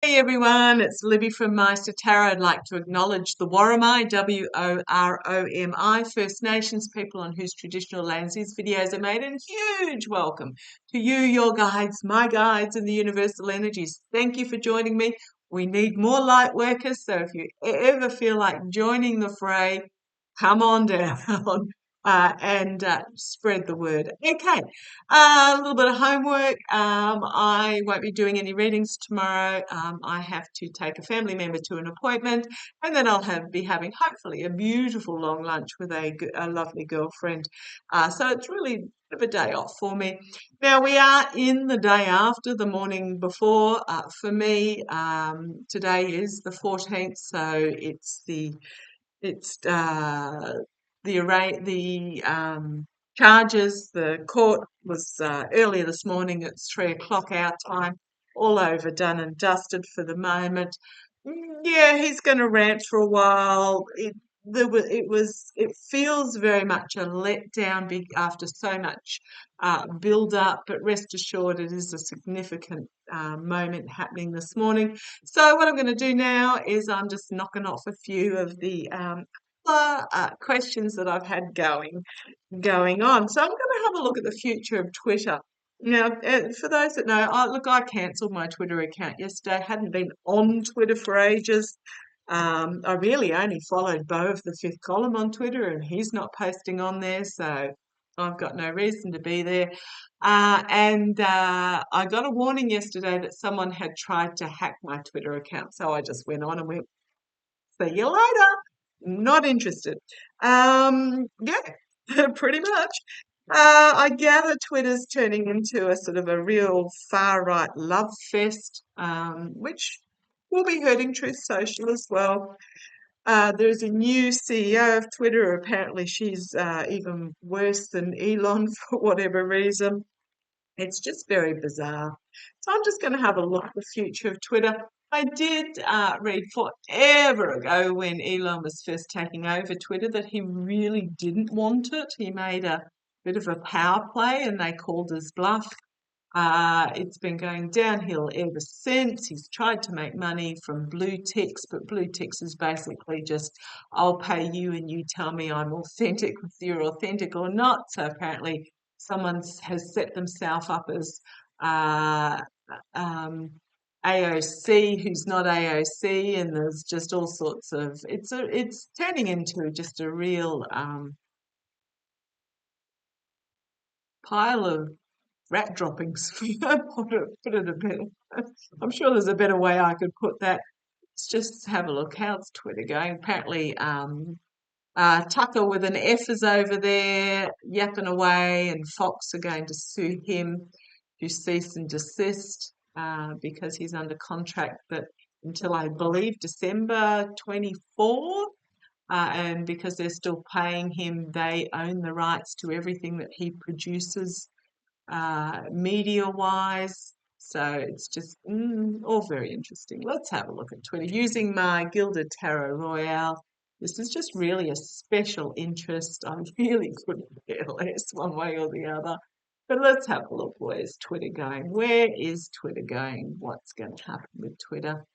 Hey everyone, it's Libby from Meister Tarot. I'd like to acknowledge the Worimi, Woromi, First Nations people on whose traditional lands these videos are made, and huge welcome to you, your guides, my guides, and the universal energies. Thank you for joining me. We need more light workers, so if you ever feel like joining the fray, come on down and spread the word. Okay, a little bit of homework. I won't be doing any readings tomorrow. I have to take a family member to an appointment, and then be having hopefully a beautiful long lunch with a lovely girlfriend. So it's really a bit of a day off for me. Now we are in the day after the morning before. For me, today is the 14th, so it's the charges. The court was earlier this morning. It's 3 o'clock our time. All over, done and dusted for the moment. Yeah, he's going to rant for a while. It feels very much a letdown after so much build up, but rest assured it is a significant moment happening this morning. So what I'm going to do now is I'm just knocking off a few of the questions that I've had going on. So I'm going to have a look at the future of Twitter. Now, for those that know, look, I cancelled my Twitter account yesterday. Hadn't been on Twitter for ages. I really only followed Beau of the Fifth Column on Twitter, and he's not posting on there, so I've got no reason to be there. And I got a warning yesterday that someone had tried to hack my Twitter account, so I just went on and went, see you later. Not interested. Yeah, pretty much. I gather Twitter's turning into a sort of a real far right love fest, which will be hurting Truth Social as well. There's a new CEO of Twitter. Apparently, she's even worse than Elon for whatever reason. It's just very bizarre. So I'm just going to have a look at the future of Twitter. I did read forever ago when Elon was first taking over Twitter that he really didn't want it. He made a bit of a power play and they called his bluff. It's been going downhill ever since. He's tried to make money from blue ticks, but blue ticks is basically just, I'll pay you and you tell me I'm authentic, if you're authentic or not. So apparently someone has set themselves up as uh, um, AOC who's not AOC, and there's just all sorts of, it's turning into just a real pile of rat droppings. Put it a bit. I'm sure there's a better way I could put that. Let's just have a look. How's Twitter going? Apparently, Tucker with an F is over there yapping away, and Fox are going to sue him to cease and desist because he's under contract that until I believe December 24. And because they're still paying him, they own the rights to everything that he produces media wise. So it's just all very interesting. Let's have a look at Twitter. Using my Gilded Tarot Royale, this is just really a special interest. I really couldn't care less one way or the other. But let's have a look. Where's Twitter going? Where is Twitter going? What's going to happen with Twitter?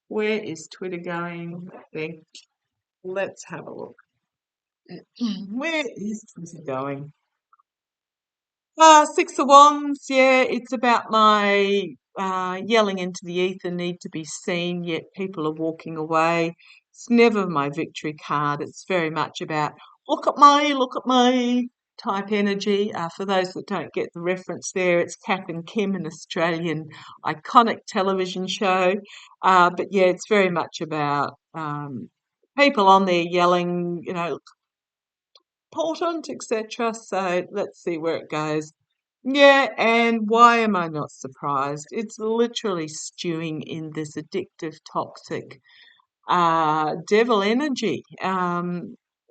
Where is Twitter going? I think. Let's have a look. Where is Twitter going? Six of Wands, yeah, it's about my yelling into the ether, need to be seen, yet people are walking away. It's never my victory card. It's very much about look at me type energy. For those that don't get the reference there, it's Kath and Kim, an Australian iconic television show. But yeah, it's very much about people on there yelling, important, etc. So let's see where it goes. Yeah, and why am I not surprised? It's literally stewing in this addictive, toxic devil energy.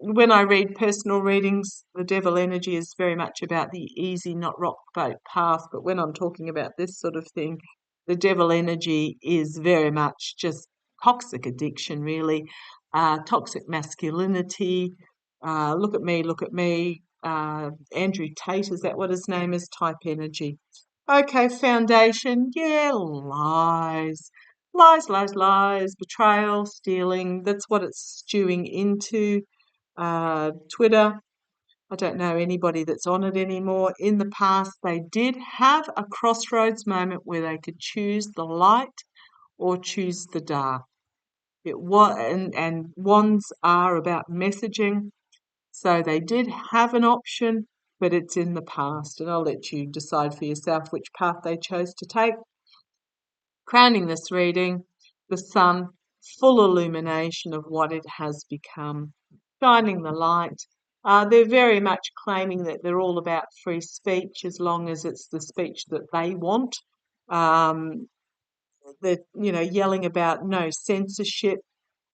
When I read personal readings, the devil energy is very much about the easy, not rock boat path. But when I'm talking about this sort of thing, the devil energy is very much just toxic addiction, really, toxic masculinity. Look at me. Andrew Tate, is that what his name is? Type energy. Okay, foundation. Yeah, lies. Lies, lies, lies, betrayal, stealing. That's what it's stewing into. Twitter. I don't know anybody that's on it anymore. In the past, they did have a crossroads moment where they could choose the light or choose the dark. And wands are about messaging, so they did have an option, but it's in the past, and I'll let you decide for yourself which path they chose to take. Crowning this reading, the sun, full illumination of what it has become, shining the light. They're very much claiming that they're all about free speech as long as it's the speech that they want. Um, they're, yelling about no censorship.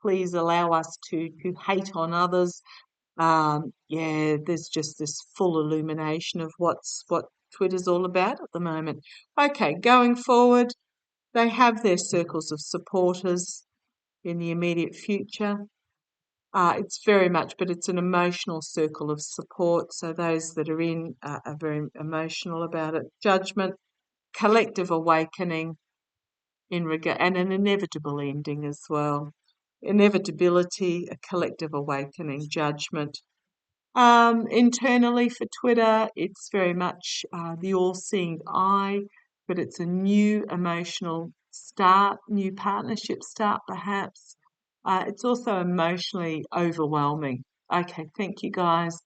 Please allow us to hate on others. Yeah, there's just this full illumination of what Twitter's all about at the moment. Okay, going forward, they have their circles of supporters in the immediate future. It's very much, but it's an emotional circle of support. So those that are in are very emotional about it. Judgment, collective awakening in regard, and an inevitable ending as well. Inevitability, a collective awakening, judgment. Internally for Twitter, it's very much the all-seeing eye, but it's a new emotional start, new partnership start perhaps. It's also emotionally overwhelming. Okay, thank you guys.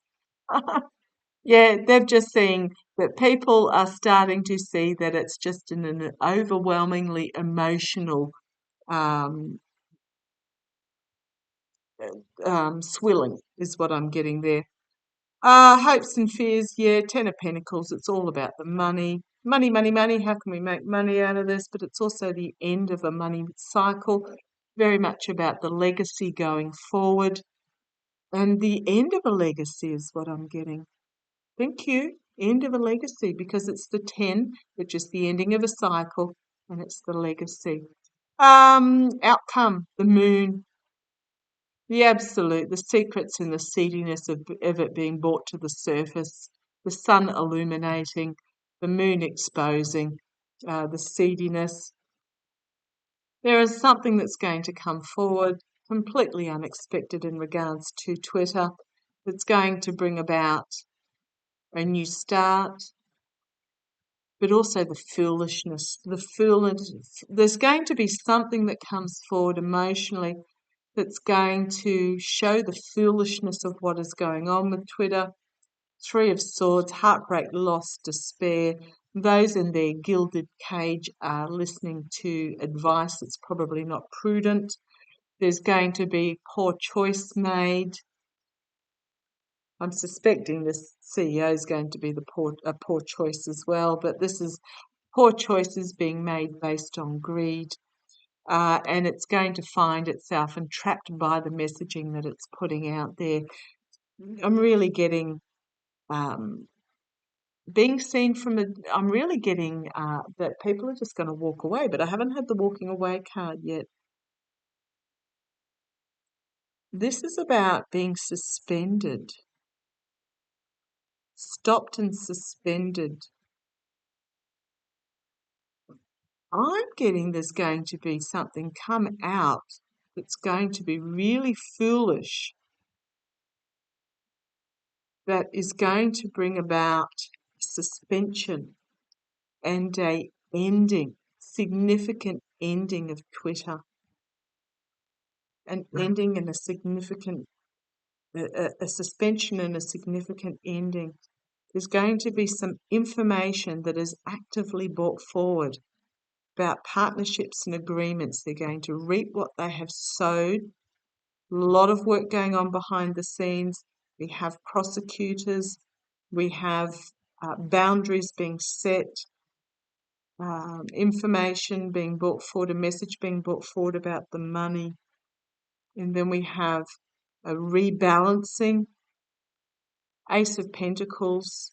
Yeah, they've just seen that people are starting to see that it's just an overwhelmingly emotional um, swilling is what I'm getting there. Hopes and fears, yeah, Ten of Pentacles, it's all about the money. Money, money, money, how can we make money out of this? But it's also the end of a money cycle, very much about the legacy going forward. And the end of a legacy is what I'm getting. Thank you. End of a legacy, because it's the 10, which is the ending of a cycle, and it's the legacy. Outcome, the moon, the absolute, the secrets and the seediness of it being brought to the surface, the sun illuminating, the moon exposing, the seediness. There is something that's going to come forward, completely unexpected in regards to Twitter, that's going to bring about a new start, but also the foolishness. There's going to be something that comes forward emotionally that's going to show the foolishness of what is going on with Twitter. Three of Swords, heartbreak, loss, despair. Those in their gilded cage are listening to advice that's probably not prudent. There's going to be poor choice made. I'm suspecting this CEO is going to be a poor choice as well, but this is poor choices being made based on greed. And it's going to find itself entrapped by the messaging that it's putting out there. I'm really getting being seen from I'm really getting that people are just going to walk away, but I haven't had the walking away card yet. This is about being suspended, stopped and suspended. I'm getting there's going to be something come out that's going to be really foolish, that is going to bring about suspension and a ending, significant ending of Twitter, an ending and a significant, a suspension and a significant ending. There's going to be some information that is actively brought forward about partnerships and agreements. They're going to reap what they have sowed. A lot of work going on behind the scenes. We have prosecutors. We have boundaries being set. Information being brought forward, a message being brought forward about the money. And then we have a rebalancing, Ace of Pentacles,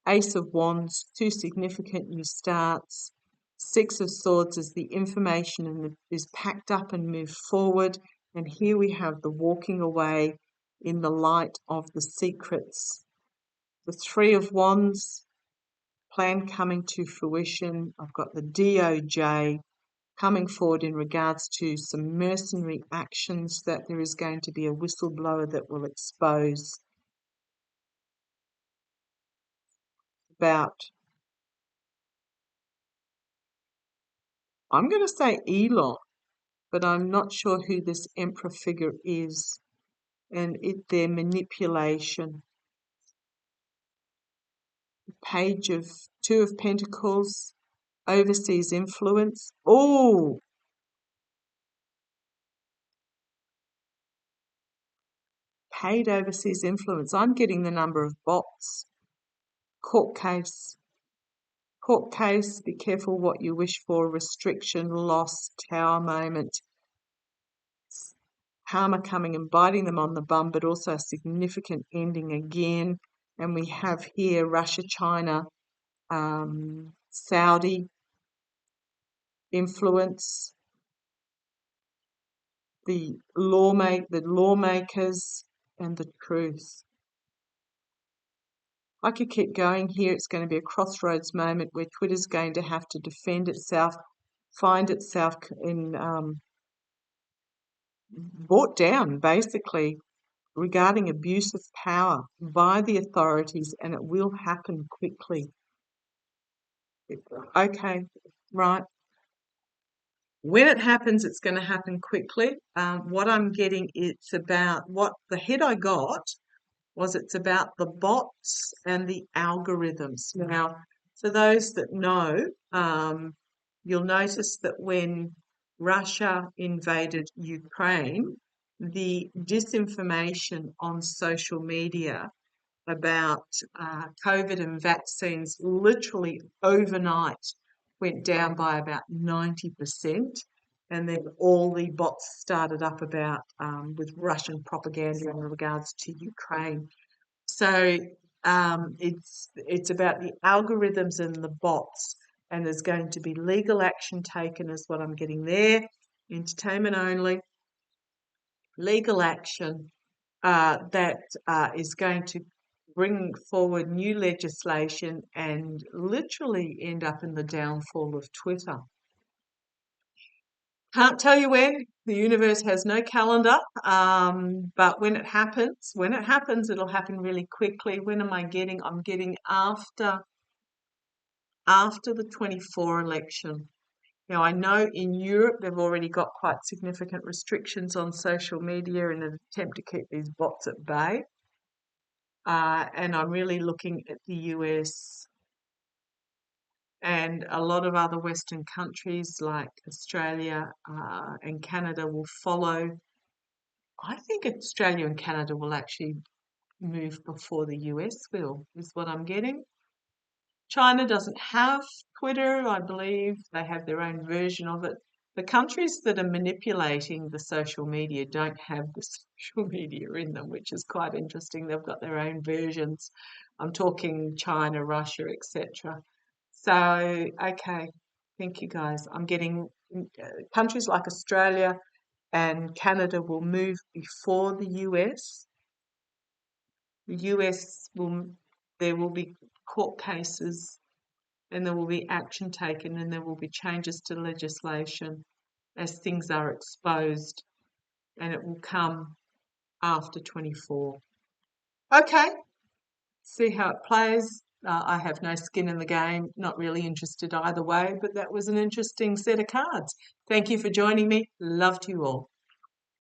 Ace of Wands, two significant new starts. Six of Swords is the information and is packed up and moved forward. And here we have the walking away in the light of the secrets. The Three of Wands, plan coming to fruition. I've got the DOJ, coming forward in regards to some mercenary actions, that there is going to be a whistleblower that will expose about, I'm going to say Elon, but I'm not sure who this emperor figure is, and their manipulation. Page of Two of Pentacles, overseas influence. Oh, paid overseas influence. I'm getting the number of bots. Court case. Court case, be careful what you wish for. Restriction, loss, tower moment. Karma coming and biting them on the bum, but also a significant ending again. And we have here Russia, China, Saudi influence, the lawmakers, and the truth. I could keep going here. It's going to be a crossroads moment where Twitter's going to have to defend itself, find itself in brought down, basically, regarding abuse of power by the authorities, and it will happen quickly. Okay, right. When it happens, it's going to happen quickly. What I'm getting, it's about what the head I got was, it's about the bots and the algorithms. Now, for those that know, you'll notice that when Russia invaded Ukraine, the disinformation on social media about COVID and vaccines literally overnight went down by about 90%. And then all the bots started up about with Russian propaganda in regards to Ukraine. So it's about the algorithms and the bots, and there's going to be legal action taken, is what I'm getting there. Entertainment only. Legal action that is going to bring forward new legislation and literally end up in the downfall of Twitter. Can't tell you when. The universe has no calendar, but when it happens, it'll happen really quickly. When am I getting? I'm getting after the 24 election. Now, I know in Europe they've already got quite significant restrictions on social media in an attempt to keep these bots at bay. And I'm really looking at the US and a lot of other Western countries like Australia and Canada will follow. I think Australia and Canada will actually move before the US will, is what I'm getting. China doesn't have Twitter, I believe. They have their own version of it. The countries that are manipulating the social media don't have the social media in them, which is quite interesting. They've got their own versions. I'm talking China, Russia, etc. So, okay, thank you guys. I'm getting countries like Australia and Canada will move before the US. The US there will be court cases and there will be action taken and there will be changes to legislation as things are exposed, and it will come after 24. Okay, see how it plays. I have no skin in the game, not really interested either way, but that was an interesting set of cards. Thank you for joining me. Love to you all.